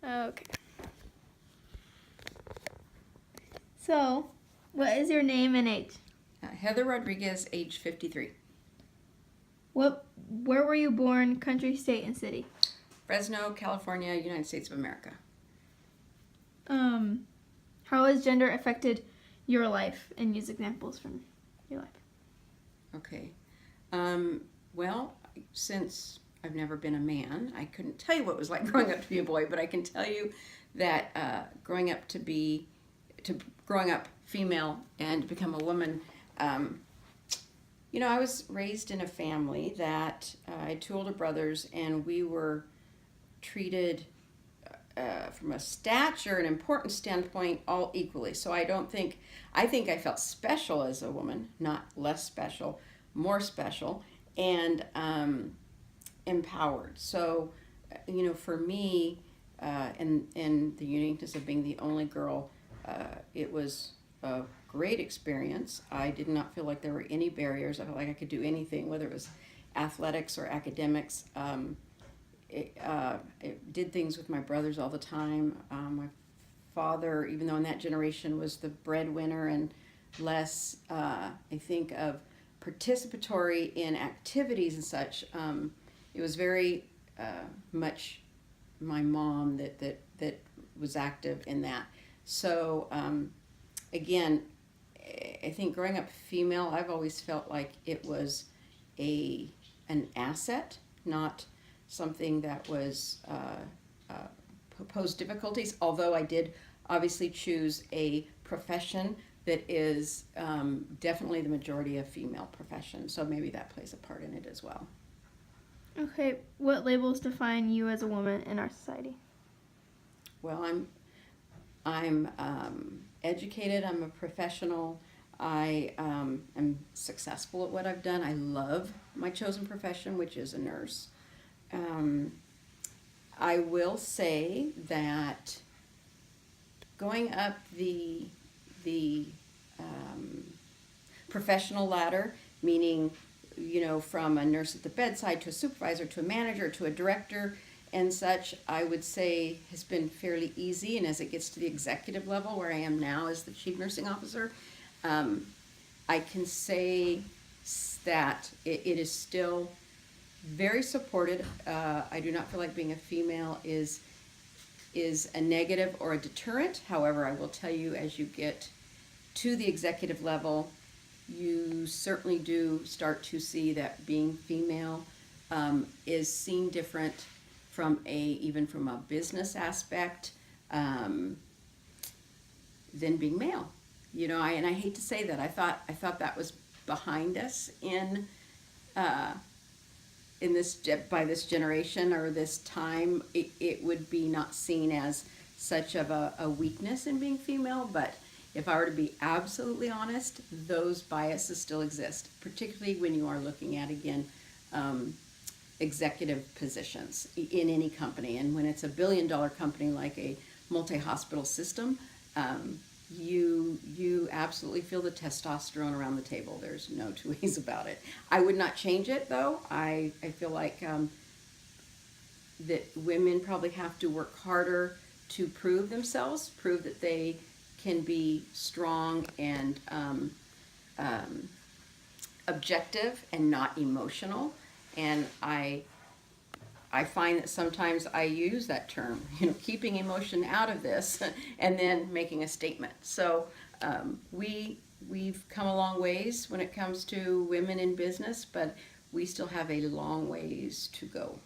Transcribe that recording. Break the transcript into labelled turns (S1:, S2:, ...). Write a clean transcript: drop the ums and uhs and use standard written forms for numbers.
S1: Okay. So, what is your name and age?
S2: Heather Rodriguez, age 53.
S1: Where were you born, country, state, and city?
S2: Fresno, California, United States of America.
S1: How has gender affected your life? And use examples from your life.
S2: Okay. Well, since I've never been a man, I couldn't tell you what it was like growing up to be a boy, but I can tell you that growing up female and to become a woman, I was raised in a family that I had two older brothers, and we were treated from a stature and importance standpoint all equally. So I think I felt special as a woman, not less special, more special, and empowered. So, for me, and the uniqueness of being the only girl, it was a great experience. I did not feel like there were any barriers. I felt like I could do anything, whether it was athletics or academics. It did things with my brothers all the time. My father, even though in that generation was the breadwinner and less, I think, of participatory in activities and such, it was very much my mom that was active in that. So, again, I think growing up female, I've always felt like it was an asset, not something that was posed difficulties, although I did obviously choose a profession that is definitely the majority of female profession, so maybe that plays a part in it as well.
S1: Okay, what labels define you as a woman in our society?
S2: Well, I'm educated, I'm a professional, I am successful at what I've done. I love my chosen profession, which is a nurse. I will say that going up the professional ladder, meaning from a nurse at the bedside to a supervisor to a manager to a director and such, I would say has been fairly easy. And as it gets to the executive level, where I am now as the chief nursing officer, I can say that it is still very supported. I do not feel like being a female is a negative or a deterrent. However, I will tell you, as you get to the executive level, you certainly do start to see that being female is seen different even from a business aspect than being male. And I hate to say that. I thought that was behind us in this by this generation or this time. It would be not seen as such of a weakness in being female, but if I were to be absolutely honest, those biases still exist, particularly when you are looking at, again, executive positions in any company. And when it's a billion-dollar company like a multi-hospital system, you absolutely feel the testosterone around the table. There's no two ways about it. I would not change it, though. I feel like that women probably have to work harder to prove themselves, prove that they can be strong and objective and not emotional. And I find that sometimes I use that term, keeping emotion out of this and then making a statement. So we've come a long ways when it comes to women in business, but we still have a long ways to go.